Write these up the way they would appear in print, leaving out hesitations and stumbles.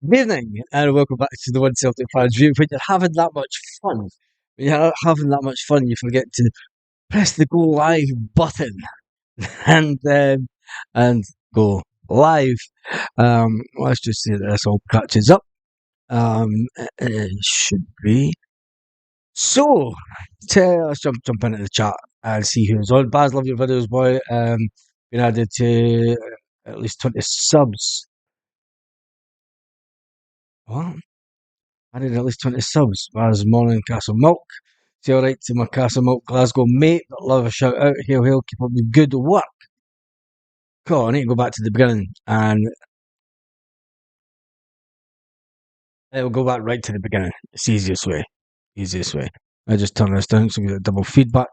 Good evening, and welcome back to the One Celtic Fans View. When you're having that much fun, when you're having that much fun, you forget to press the go live button and and go live. Let's just say that this all catches up. It should be so. Let's jump into the chat and see who's on. Baz, love your videos, boy. Been added to at least 20 subs. What? I did at least 20 subs. As morning Castle Milk. Say alright to my Castle Milk Glasgow mate. Love a shout out. Hail, keep up the good work. Cool, I need to go back to the beginning and it'll go back right to the beginning. It's the easiest way. Easiest way. I just turn this down so we get double feedback.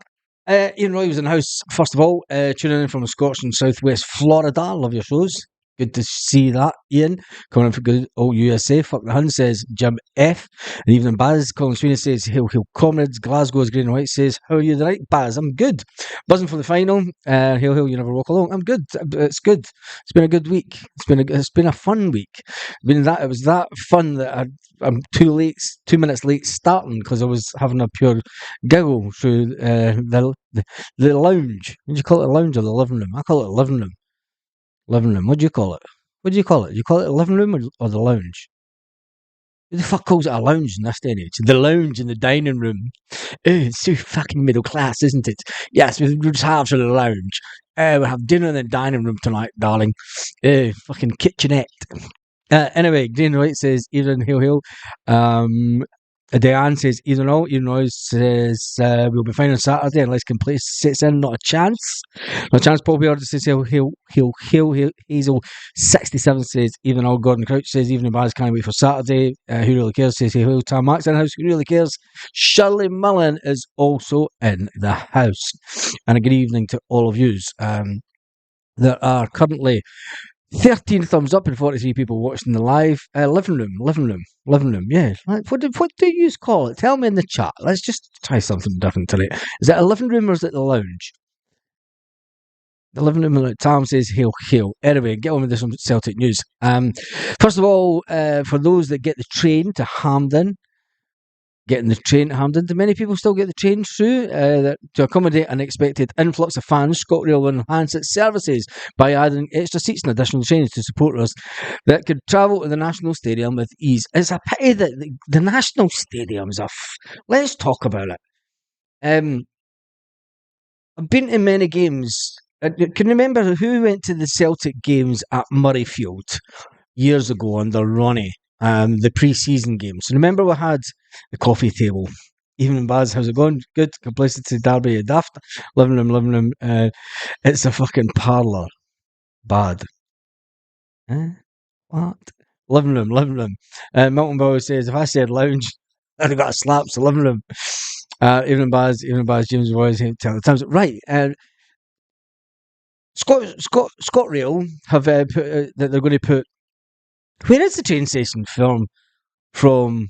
Ian Roy was in the house, first of all, tuning in from Scotch and Southwest Florida. Love your shows. Good to see that, Ian. Coming in for good old USA. Fuck the Hun says Jim F. And even Baz, Colin Sweeney says, Hail, comrades. Glasgow's Green and White says, how are you tonight? Baz, I'm good. Buzzing for the final. Hail, you never walk alone. I'm good. It's good. It's been a good week. It's been a fun week. It was that fun that I'm 2 minutes late starting because I was having a pure giggle through the lounge. What do you call it, a lounge or the living room? I call it a living room. Living room. What do you call it? What do you call it? Do you call it a living room or the lounge? Who the fuck calls it a lounge in this day and age? The lounge in the dining room. Oh, it's so fucking middle class, isn't it? Yes, we just have to the lounge. We'll have dinner in the dining room tonight, darling. Fucking kitchenette. Anyway, Green White says, Evening, hail. Diane says, Ethan Roy says, we'll be fine on Saturday unless complaints sets in. Not a chance. Not a chance. Paul Beard says, Hazel 67 says, Even all. Gordon Crouch says, Evening Baz, can't wait for Saturday. Who really cares? Says, Hail. Tam Max in the house. Who really cares? Shirley Mullen is also in the house. And a good evening to all of yous. There are currently 13 thumbs up and 43 people watching the live. Living room. Yeah. What do you call it? Tell me in the chat. Let's just try something different tonight. Is it a living room or is it the lounge? The living room. Tom says, hail. Anyway, get on with this on Celtic news. First of all, for those that get the train to Hampden, getting the train to Hampden. Do many people still get the train through? To accommodate an expected influx of fans, ScotRail will enhance its services by adding extra seats and additional trains to supporters that could travel to the National Stadium with ease. It's a pity that the National Stadium's let's talk about it. I've been to many games. I can remember who went to the Celtic games at Murrayfield years ago under Ronnie. The pre-season games. So remember we had the coffee table. Evening Baz, how's it going? Good. Complacency, Derby, daft. Living room. It's a fucking parlour. Bad. What? Living room. Milton Bowie says, if I said lounge, I'd have got a slap. So living room. Evening Baz, James Boys, tell the times. Right. ScotRail have put that they're going to put. Where is the train station from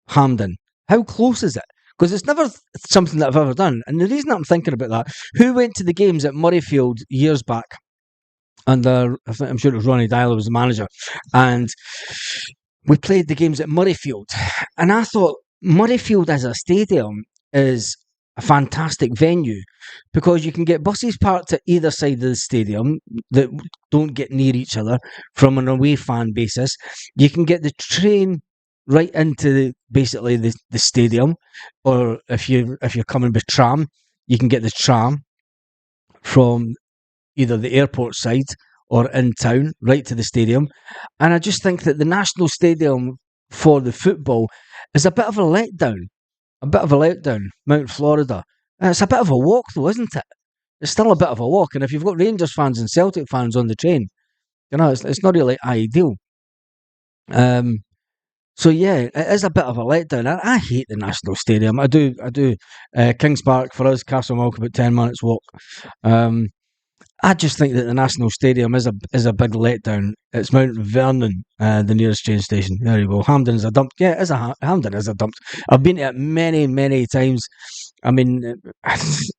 Hampden? How close is it? Because it's never something that I've ever done. And the reason I'm thinking about that, who went to the games at Murrayfield years back? And I'm sure it was Ronnie Dyler was the manager. And we played the games at Murrayfield. And I thought Murrayfield as a stadium is a fantastic venue because you can get buses parked at either side of the stadium that don't get near each other from an away fan basis. You can get the train right into basically the stadium, or if you're coming by tram, you can get the tram from either the airport side or in town right to the stadium. And I just think that the National Stadium for the football is a bit of a letdown. Mount Florida. And it's a bit of a walk though, isn't it? It's still a bit of a walk, and if you've got Rangers fans and Celtic fans on the train, it's not really ideal. So yeah, it is a bit of a letdown. I hate the National Stadium. I do. Kings Park for us, Castle Milk, about 10 minutes walk. I just think that the National Stadium is a big letdown. It's Mount Vernon, the nearest train station. There you go. Hampden is a dump. Yeah, Hampden is a dump. I've been to it many times. I mean, I've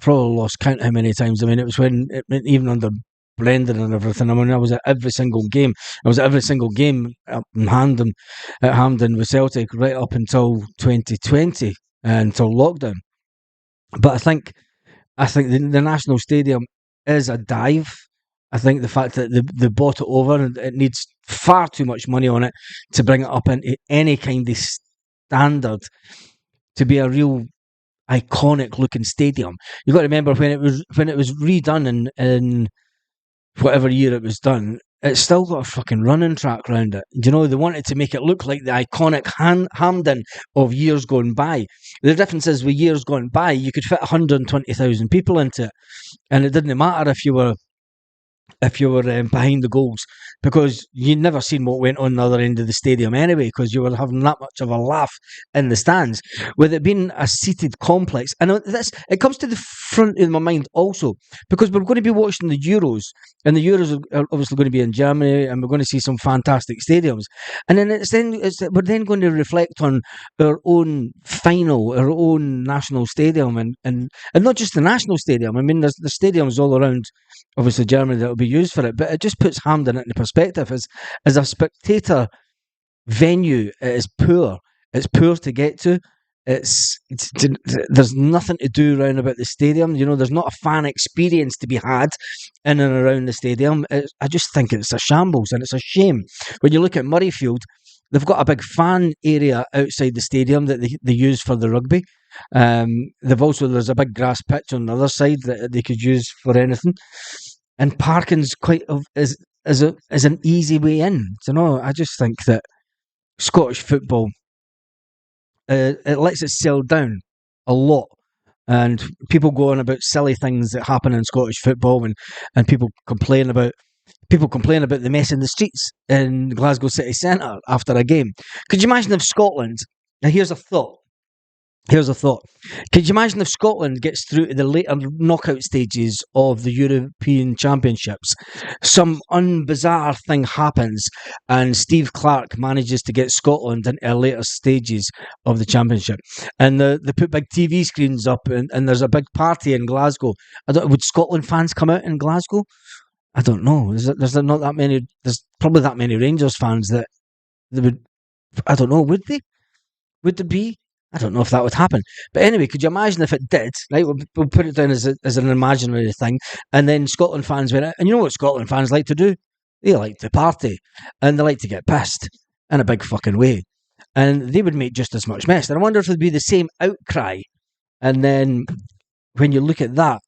probably lost count how many times. I mean, it was when even under Brendan and everything. I mean, I was at every single game. I was at every single game up in Hampden with Celtic right up until 2020, until lockdown. But I think the National Stadium is a dive. I think the fact that they bought it over and it needs far too much money on it to bring it up into any kind of standard to be a real iconic looking stadium. You've got to remember when it was redone in whatever year it was done, it's still got a fucking running track round it. You know, they wanted to make it look like the iconic Hampden of years gone by. The difference is, with years gone by, you could fit 120,000 people into it, and it didn't matter if you were behind the goals, because you'd never seen what went on the other end of the stadium anyway, because you were having that much of a laugh in the stands. With it being a seated complex, and it comes to the front of my mind also, because we're going to be watching the Euros, and the Euros are obviously going to be in Germany, and we're going to see some fantastic stadiums, and then we're then going to reflect on our own final, our own national stadium, and not just the national stadium. I mean, there's the stadiums all around, obviously Germany, that will be used for it, but it just puts Hampden into perspective as a spectator venue. It is poor. It's poor to get to. There's nothing to do around about the stadium. You know, there's not a fan experience to be had in and around the stadium. I just think it's a shambles, and it's a shame. When you look at Murrayfield, they've got a big fan area outside the stadium that they use for the rugby. There's a big grass pitch on the other side that they could use for anything, and parking's is an easy way in. You know, I just think that Scottish football, it lets it sell down a lot, and people go on about silly things that happen in Scottish football, and people complain about the mess in the streets in Glasgow city centre after a game. Could you imagine if Scotland? Now, here's a thought. Could you imagine if Scotland gets through to the later knockout stages of the European Championships? Some unbizarre thing happens, and Steve Clarke manages to get Scotland into later stages of the championship, and they put big TV screens up, and there's a big party in Glasgow. Would Scotland fans come out in Glasgow? I don't know. There's not that many. There's probably that many Rangers fans that they would. I don't know. Would they? Would there be? I don't know if that would happen. But anyway, could you imagine if it did? Right, we'll put it down as an imaginary thing, and then Scotland fans went out. And you know what Scotland fans like to do? They like to party, and they like to get pissed in a big fucking way. And they would make just as much mess. And I wonder if there'd be the same outcry. And then when you look at that,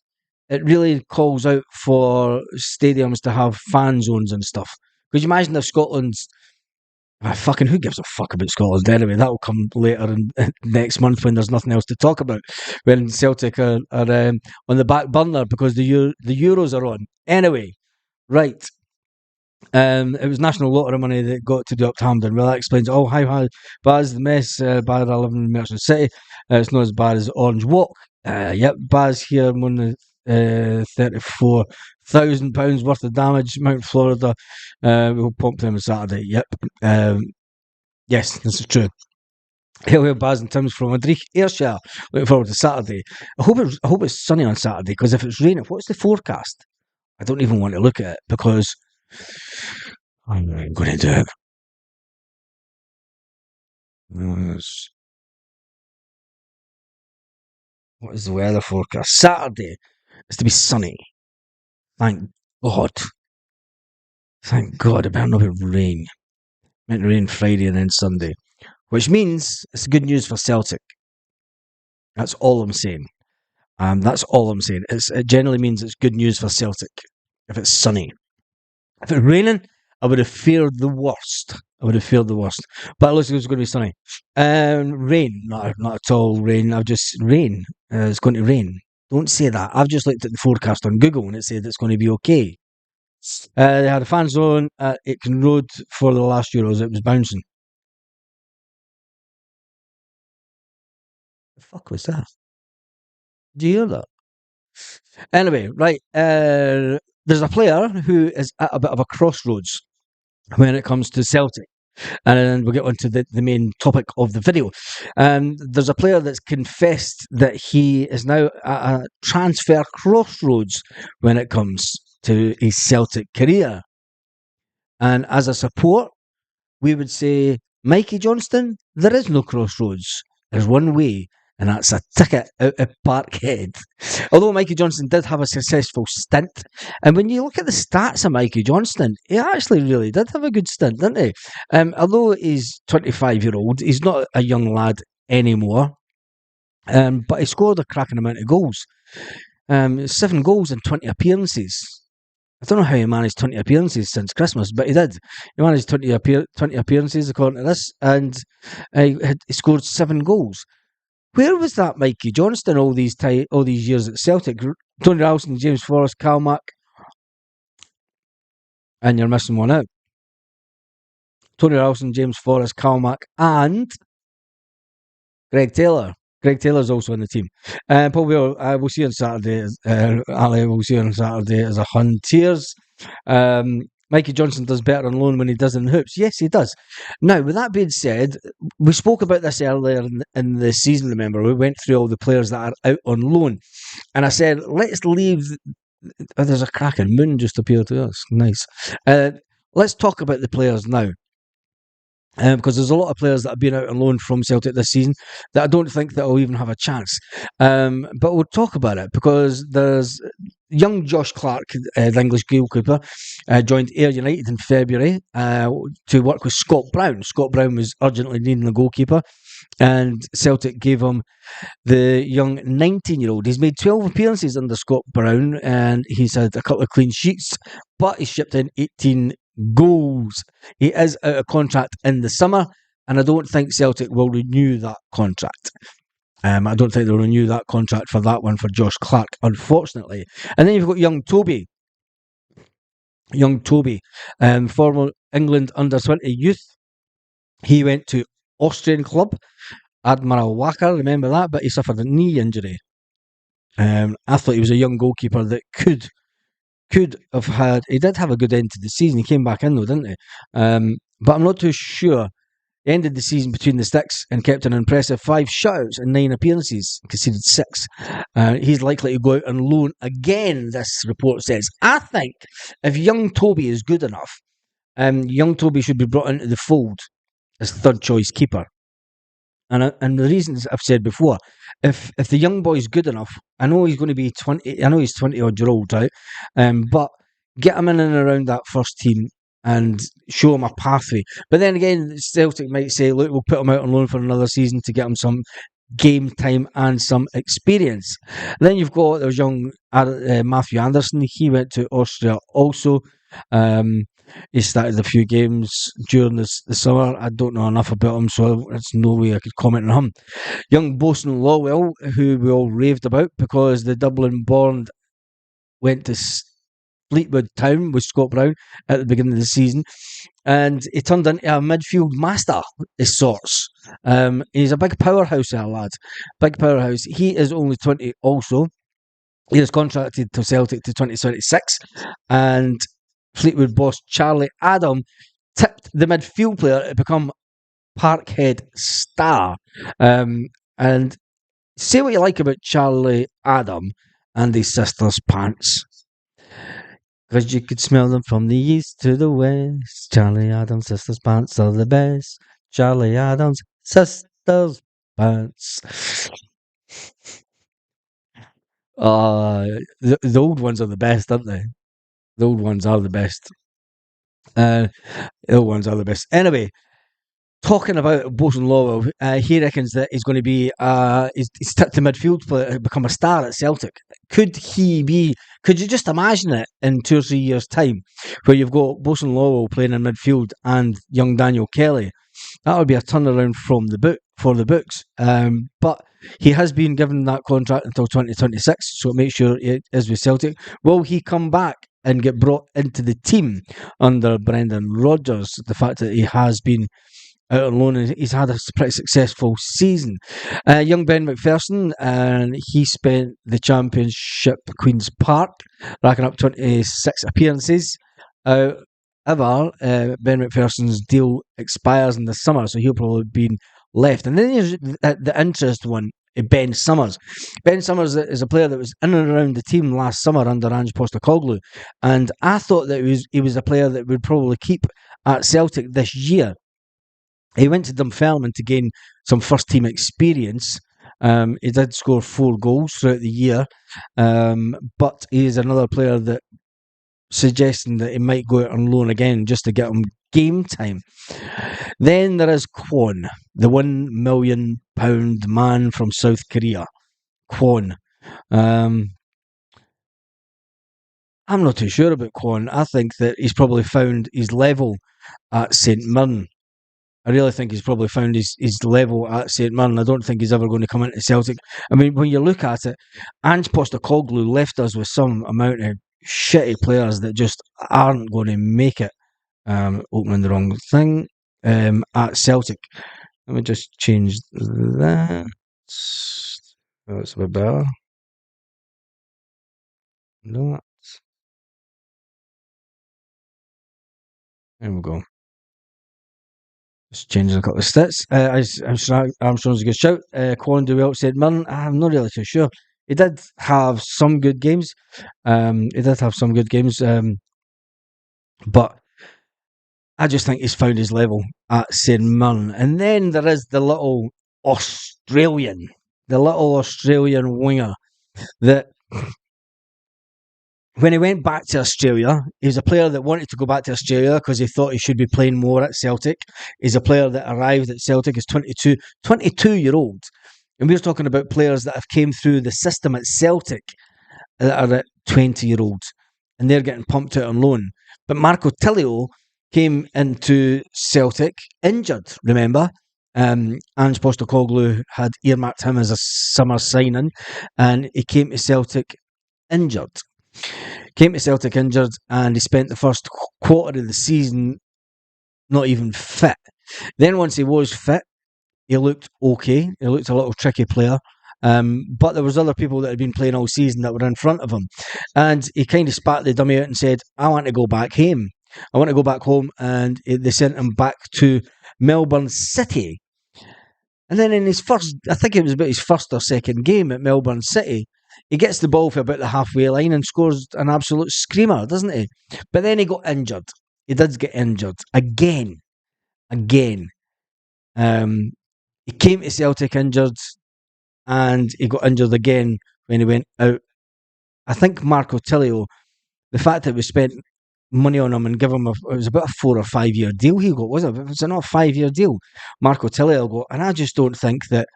it really calls out for stadiums to have fan zones and stuff. Could you imagine if Scotland's... fucking who gives a fuck about Scotland anyway? That'll come later next month when there's nothing else to talk about. When Celtic are on the back burner because the Euros are on. Anyway, right. It was national lottery money that got to do up to Hampden. Well, that explains it all. How bad is the mess? Bad I live in Merchant City. It's not as bad as Orange Walk. Yep, Baz here, on the £34,000 worth of damage. Mount Florida. We'll pump them on Saturday. Yep. Yes, this is true. Hello, Baz and Tim's from Madrid, Ayrshire. Looking forward to Saturday. I hope it's sunny on Saturday, because if it's raining, what's the forecast? I don't even want to look at it, because I'm going to do it. What is the weather forecast? Saturday is to be sunny. Thank God. Thank God. It better not be rain. Meant to rain Friday and then Sunday. Which means it's good news for Celtic. That's all I'm saying. That's all I'm saying. It generally means it's good news for Celtic if it's sunny. If it's raining, I would have feared the worst. But it looks like it's going to be sunny. Rain, not at all rain. Rain. It's going to rain. Don't say that. I've just looked at the forecast on Google, and it said it's going to be okay. They had a fan zone at Aitken Road for the last Euros. It was bouncing. The fuck was that? Do you hear that? Anyway, right. There's a player who is at a bit of a crossroads when it comes to Celtic. And we'll get on to the main topic of the video. There's a player that's confessed that he is now at a transfer crossroads when it comes to his Celtic career. And as a support, we would say, Mikey Johnston, there is no crossroads. There's one way, and that's a ticket out of Parkhead. Although Mikey Johnston did have a successful stint, and when you look at the stats of Mikey Johnston, he actually really did have a good stint, didn't he? Although he's 25-year-old, he's not a young lad anymore, but he scored a cracking amount of goals. 7 goals in 20 appearances. I don't know how he managed 20 appearances since Christmas, but he did. He managed 20 appearances, according to this, and he scored 7 goals. Where was that Mikey Johnston all these years at Celtic? Tony Ralston, James Forrest, Calmack, and you're missing one out. Tony Ralston, James Forrest, Calmack, and Greg Taylor. Greg Taylor's also in the team. Paul Wheeler, we'll see you on Saturday. Ali, we'll see you on Saturday as a Hun tears. Mikey Johnson does better on loan when he does in hoops. Yes, he does. Now, with that being said, we spoke about this earlier in the season, remember. We went through all the players that are out on loan. And I said, let's leave... Oh, there's a cracking moon just appeared to us. Nice. Let's talk about the players now. Because there's a lot of players that have been out on loan from Celtic this season that I don't think that will even have a chance. But we'll talk about it because there's young Josh Clark, the English goalkeeper, joined Ayr United in February to work with Scott Brown. Scott Brown was urgently needing a goalkeeper, and Celtic gave him the young 19-year-old. He's made 12 appearances under Scott Brown, and he's had a couple of clean sheets, but he's shipped in 18 goals. He is out of contract in the summer, and I don't think Celtic will renew that contract. I don't think they'll renew that contract for that one for Josh Clark, unfortunately. And then you've got young Toby. Former England under-20 youth. He went to Austrian club, Admiral Wacker, remember that? But he suffered a knee injury. I thought he was a young goalkeeper that could have had... He did have a good end to the season. He came back in though, didn't he? But I'm not too sure. He ended the season between the sticks and kept an impressive 5 shutouts and 9 appearances, conceded 6. He's likely to go out on loan again, this report says. I think if young Toby is good enough, young Toby should be brought into the fold as third choice keeper. And the reasons I've said before, if the young boy's good enough, I know he's going to be 20. I know he's 20-odd-year-old, right? But get him in and around that first team and show him a pathway. But then again, Celtic might say, look, we'll put him out on loan for another season to get him some game time and some experience. And then you've got there's young Matthew Anderson. He went to Austria also. He started a few games during the summer. I don't know enough about him, so there's no way I could comment on him. Young Bosun Lawwell, who we all raved about because the Dublin-born went to Fleetwood Town with Scott Brown at the beginning of the season, and he turned into a midfield master of sorts. He's a big powerhouse, that lad. Big powerhouse. He is only 20 also. He is contracted to Celtic to 2026, and Fleetwood boss Charlie Adam tipped the midfield player to become Parkhead star. And say what you like about Charlie Adam and his sister's pants, because you could smell them from the east to the west. Charlie Adams' sister's pants are the best. Charlie Adams' sister's pants. The old ones are the best, aren't they? The old ones are the best. Anyway, talking about Bosun Lawwell, he reckons that he's going to be he's tipped the midfield player to become a star at Celtic. Could you just imagine it in 2 or 3 years' time, where you've got Bosun Lawwell playing in midfield and young Daniel Kelly? That would be a turnaround for the books. But he has been given that contract until 2026, so make sure it is with Celtic. Will he come back and get brought into the team under Brendan Rodgers? The fact that he has been out on loan and he's had a pretty successful season. Young Ben McPherson, and he spent the Championship Queen's Park, racking up 26 appearances. However, Ben McPherson's deal expires in the summer, so he'll probably be left. And then there's the interest one Ben Summers. Ben Summers is a player that was in and around the team last summer under Ange Postecoglou, and I thought that he was a player that would probably keep at Celtic this year. He went to Dunfermline to gain some first team experience. He did score 4 goals throughout the year, but he is another player that suggesting that he might go out on loan again just to get him game time. Then there is Kwon, the £1 million man from South Korea. Kwon. I'm not too sure about Kwon. I think that he's probably found his level at St Mirren. I really think he's probably found his level at St Mirren. I don't think he's ever going to come into Celtic. I mean, when you look at it, Ange Postecoglou left us with some amount of shitty players that just aren't going to make it. Opening the wrong thing at Celtic. Let me just change that. That's a bit better. No. There we go. Just changing a couple of stats. Armstrong's a good shout. Quan Dewell said, "Man, I'm not really too sure. He did have some good games. But I just think he's found his level at St Mirren. And then there is the little Australian winger that when he went back to Australia, he was a player that wanted to go back to Australia because he thought he should be playing more at Celtic. He's a player that arrived at Celtic as 22-year-old. And we're talking about players that have came through the system at Celtic that are at 20-year-olds. And they're getting pumped out on loan. But Marco Tilio came into Celtic injured, remember? Ange Postecoglou had earmarked him as a summer signing. And he came to Celtic injured. And he spent the first quarter of the season not even fit. Then once he was fit, he looked okay. He looked a little tricky player. But there was other people that had been playing all season that were in front of him. And he kind of spat the dummy out and said, I want to go back home. And they sent him back to Melbourne City. And then in his first, I think it was about his first or second game at Melbourne City, he gets the ball for about the halfway line and scores an absolute screamer, doesn't he? But then he got injured. He did get injured again. He came to Celtic injured and he got injured again when he went out. I think Marco Tilio, the fact that we spent money on him and give him it was about a 4 or 5 year deal he got, was it? Was it not a 5-year deal? Marco Tilio got, and I just don't think that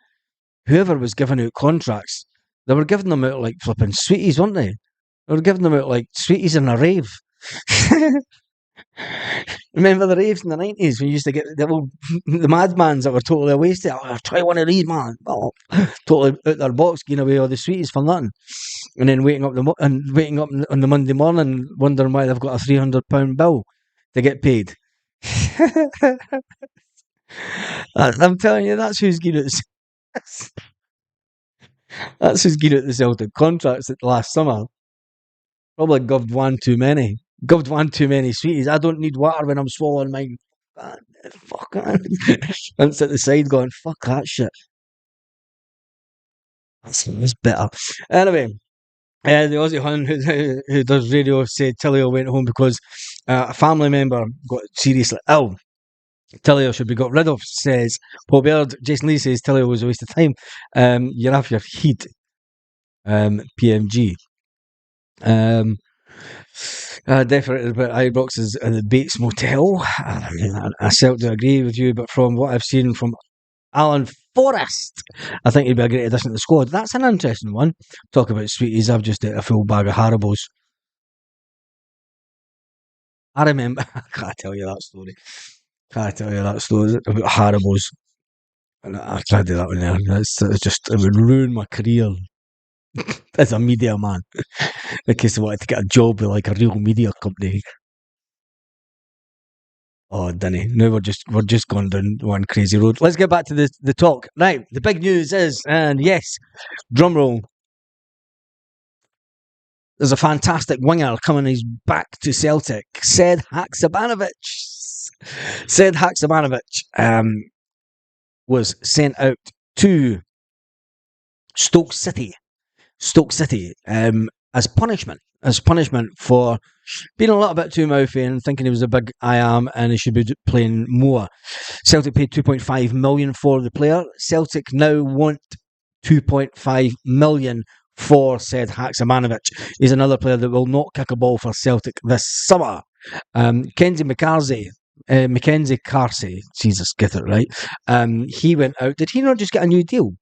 whoever was giving out contracts, they were giving them out like flipping sweeties, weren't they? They were giving them out like sweeties in a rave. Remember the raves in the 90s when you used to get the madmans that were totally wasted? Oh, try one of these, man. Oh, totally out their box, giving away all the sweeties for nothing. And then waking up on the Monday morning wondering why they've got a £300 bill to get paid. I'm telling you, that's who's giving it. That's who's giving it the Celtic contracts at last summer. Probably goved one too many. Goved one too many sweeties. I don't need water when I'm swallowing mine. Fuck man. And sit at the side going, fuck that shit. That's better. Anyway, the Aussie Hun who does radio said Tilio went home because a family member got seriously ill. Tilio should be got rid of, says Paul Baird. Jason Lee says Tilio was a waste of time. You're off your heat. PMG. Definitely about Ibrox's and the Bates Motel. I certainly agree with you, but from what I've seen from Alan Forrest, I think he'd be a great addition to the squad. That's an interesting one. Talk about sweeties. I've just ate a full bag of Haribos. I remember. I can't tell you that story. About Haribos. And I tried to do that one there. It would ruin my career as a media man. In case I wanted to get a job with like a real media company. Oh, Danny. Now we're just going down one crazy road. Let's get back to the talk. Right, the big news is, and yes, drum roll. There's a fantastic winger coming. He's back to Celtic. Said Haksabanovic was sent out to Stoke City. Stoke City, as punishment for being a little bit too mouthy and thinking he was a big I am and he should be playing more. Celtic paid 2.5 million for the player. Celtic now want 2.5 million for said Haksabanovic. He's another player that will not kick a ball for Celtic this summer. Kenzie McCarthy. Mackenzie Carsey, Jesus, get it right. He went out. Did he not just get a new deal?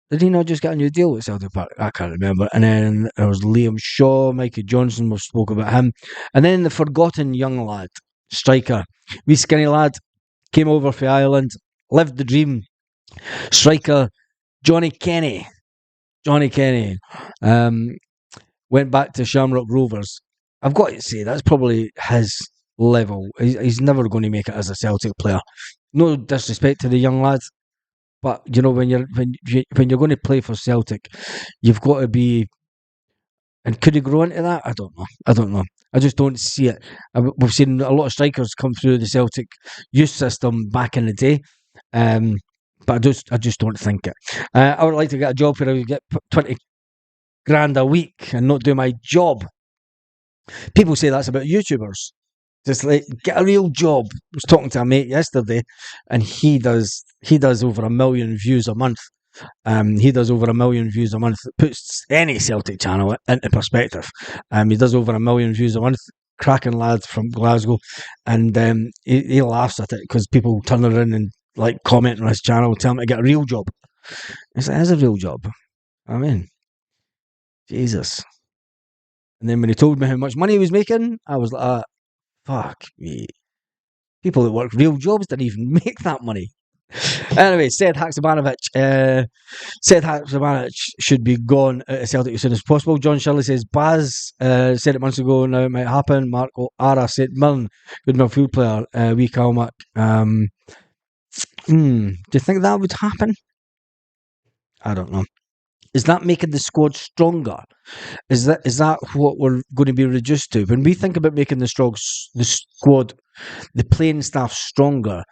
Did he not just get a new deal with Celtic Park? I can't remember. And then there was Liam Shaw, Mikey Johnson, we've spoke about him. And then the forgotten young lad, striker, wee skinny lad, came over for Ireland, lived the dream. Striker Johnny Kenny. Johnny Kenny went back to Shamrock Rovers. I've got to say, that's probably his level. He's never going to make it as a Celtic player. No disrespect to the young lad, but you know when you're going to play for Celtic, you've got to be. And could he grow into that? I don't know. I don't know. I just don't see it. We've seen a lot of strikers come through the Celtic youth system back in the day, but I just don't think it. I would like to get a job where I would get 20 grand a week and not do my job. People say that's about YouTubers. Just like get a real job. I was talking to a mate yesterday, and he does over 1 million views a month. He does over 1 million views a month. It puts any Celtic channel into perspective. He does over 1 million views a month. Cracking lad from Glasgow, and he laughs at it because people turn around and like comment on his channel, tell him to get a real job. It's like, it is a real job. I mean, Jesus. And then when he told me how much money he was making, I was like, fuck me. People that work real jobs didn't even make that money. Anyway, said Haksabanovic should be gone out of Celtic as soon as possible. John Shirley says Baz said it months ago. Now it might happen. Marco Ara said Milne, good midfield player. Wee Calmac. Do you think that would happen? I don't know. Is that making the squad stronger? Is that what we're going to be reduced to? When we think about making the squad, the playing staff stronger,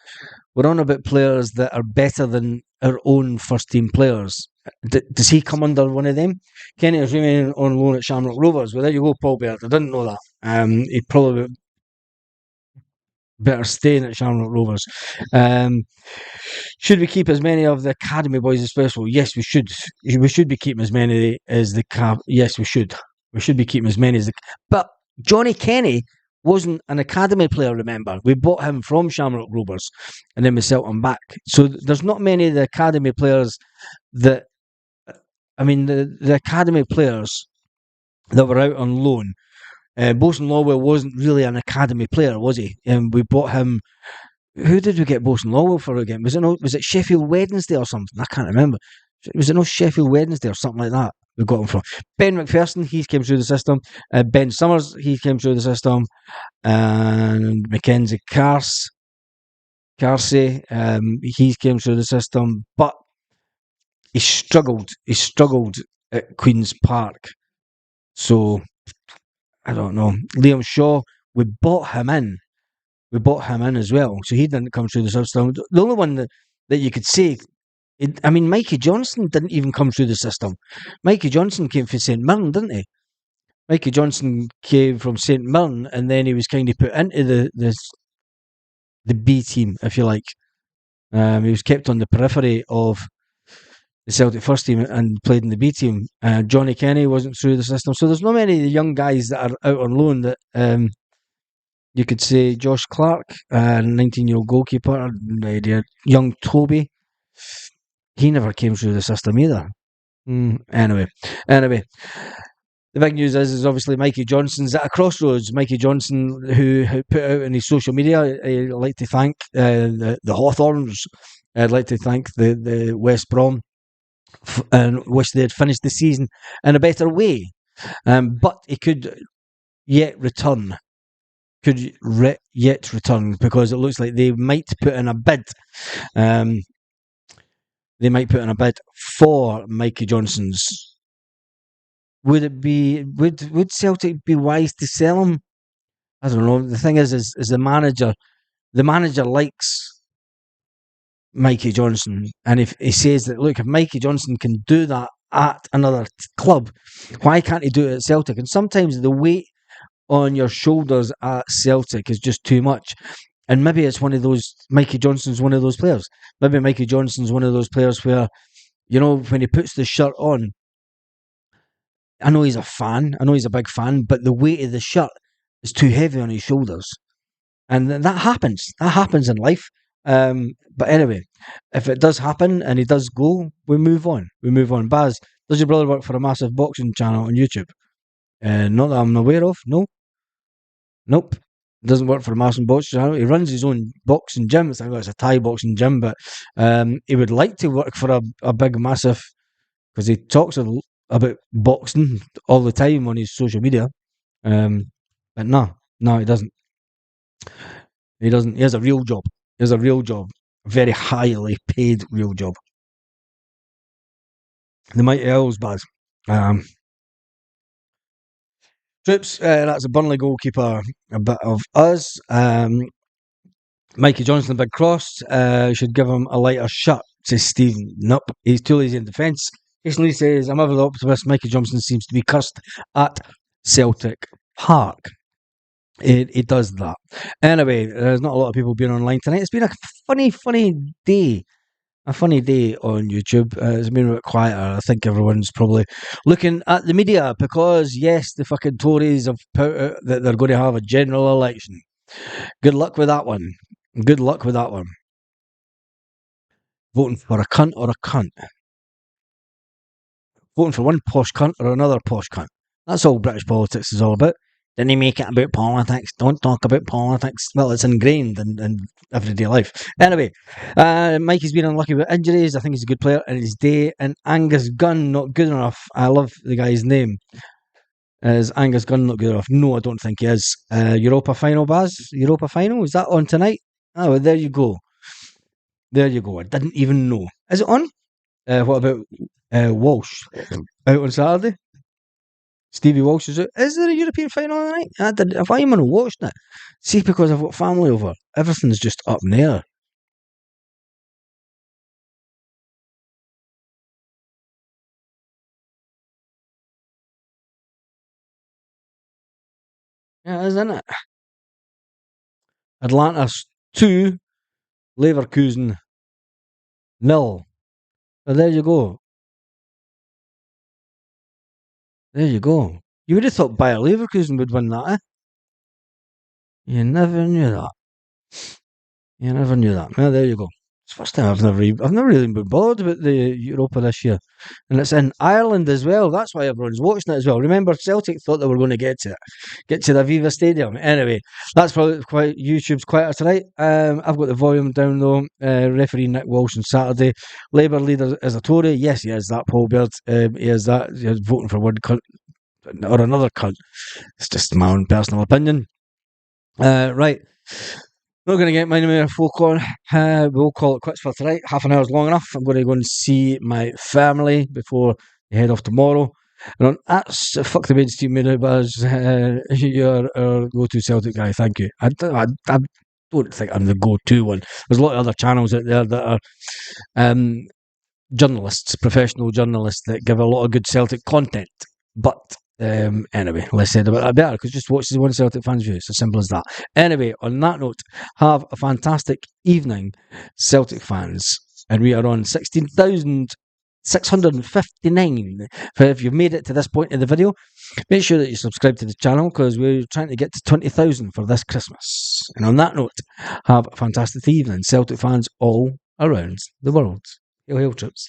we're on about players that are better than our own first team players. Does he come under one of them? Kenny is remaining on loan at Shamrock Rovers. Well, there you go, Paul Baird. I didn't know that. He'd probably better staying at Shamrock Rovers. Should we keep as many of the academy boys as possible? Yes, we should. We should be keeping as many as the Yes, we should. We should be keeping as many as the. But Johnny Kenny wasn't an academy player. Remember, we bought him from Shamrock Rovers, and then we sent him back. So there's not many of the academy players that. I mean, the academy players that were out on loan. Bosun Lawwell wasn't really an academy player, was he? And we bought him. Who did we get Bosun Lawwell for again? Was it Sheffield Wednesday or something? I can't remember. Was it no Sheffield Wednesday or something like that? We got him from Ben McPherson. He came through the system. Ben Summers. He came through the system. And Mackenzie Carsey. He came through the system, but he struggled. He struggled at Queen's Park. So I don't know. Liam Shaw. We bought him in. As well, so he didn't come through the system. The only one that you could say, Mikey Johnson didn't even come through the system. Mikey Johnson came from St Mirren, didn't he? Mikey Johnson came from St Mirren, and then he was kind of put into the B team, if you like. He was kept on the periphery of the Celtic first team and played in the B team. Johnny Kenny wasn't through the system, so there's not many of the young guys that are out on loan that. You could say Josh Clark, 19-year-old goalkeeper, no idea. Young Toby, he never came through the system either. Anyway, the big news is obviously Mikey Johnson's at a crossroads. Mikey Johnson, who put out in his social media, I'd like to thank the Hawthorns. I'd like to thank the West Brom and wish they had finished the season in a better way. But he could yet return. Return because it looks like they might put in a bid. They might put in a bid for Mikey Johnson's. Would Celtic be wise to sell him? I don't know. The thing is the manager likes Mikey Johnson. And if he says that, look, if Mikey Johnson can do that at another club, why can't he do it at Celtic? And sometimes the weight on your shoulders at Celtic is just too much. And maybe it's one of those, Mikey Johnson's one of those players. Maybe Mikey Johnson's one of those players where, when he puts the shirt on, I know he's a fan, I know he's a big fan, but the weight of the shirt is too heavy on his shoulders. And that happens. That happens in life. But anyway, if it does happen and he does go, we move on. We move on. Baz, does your brother work for a massive boxing channel on YouTube? Not that I'm aware of. No. Nope. Doesn't work for a massive boxing channel. He runs his own boxing gym. I think it's a Thai boxing gym, but he would like to work for a big, massive, because he talks about boxing all the time on his social media. But no, he doesn't. He doesn't. He has a real job. He has a real job. A very highly paid real job. The Mighty Owls, Baz. Troops, that's a Burnley goalkeeper. A bit of us. Mikey Johnson, a big cross. Should give him a lighter shot, says Stephen. Nope, he's too lazy in defence. Jason says, I'm ever the optimist. Mikey Johnson seems to be cursed at Celtic Park. It does that. Anyway, there's not a lot of people being online tonight. It's been a funny day. A funny day on YouTube. It's been a bit quieter. I think everyone's probably looking at the media because, yes, the fucking Tories have put out that they're going to have a general election. Good luck with that one. Good luck with that one. Voting for a cunt or a cunt. Voting for one posh cunt or another posh cunt. That's all British politics is all about. Didn't he make it about politics? Don't talk about politics. Well, it's ingrained in everyday life. Anyway, Mikey's been unlucky with injuries. I think he's a good player in his day. And Angus Gunn, not good enough. I love the guy's name. Is Angus Gunn not good enough? No, I don't think he is. Europa final, Baz? Europa final? Is that on tonight? Oh, well, there you go. There you go. I didn't even know. Is it on? What about Walsh? Out on Saturday? Stevie Walsh is out. Is there a European final tonight? Have I even watched it? See, because I've got family over. Everything's just up in the air. Yeah, isn't it? Atlanta's 2, Leverkusen 0. So there you go. There you go. You would have thought Bayer Leverkusen would win that, eh? You never knew that. You never knew that. Well, there you go. It's the first time I've never really been bothered about the Europa this year. And it's in Ireland as well. That's why everyone's watching it as well. Remember, Celtic thought they were going to get to the Aviva Stadium. Anyway, that's probably quite YouTube's quieter tonight. I've got the volume down though. Referee Nick Walsh on Saturday. Labour leader is a Tory. Yes, he is that, Paul Beard. He is that. He's voting for one cunt or another cunt. It's just my own personal opinion. Right. Not going to get many more folk on. We'll call it quits for tonight. Half an hour's long enough. I'm going to go and see my family before I head off tomorrow. And that's fuck the mainstream media, Baz. You're our go-to Celtic guy. Thank you. I don't think I'm the go-to one. There's a lot of other channels out there that are journalists, professional journalists that give a lot of good Celtic content. But anyway, less said about that better, because just watch the one Celtic fans view. It's as simple as that. Anyway, on that note, have a fantastic evening, Celtic fans. And we are on 16,659. If you've made it to this point in the video, make sure that you subscribe to the channel, because we're trying to get to 20,000 for this Christmas. And on that note, have a fantastic evening, Celtic fans all around the world. Hail, hail, troops.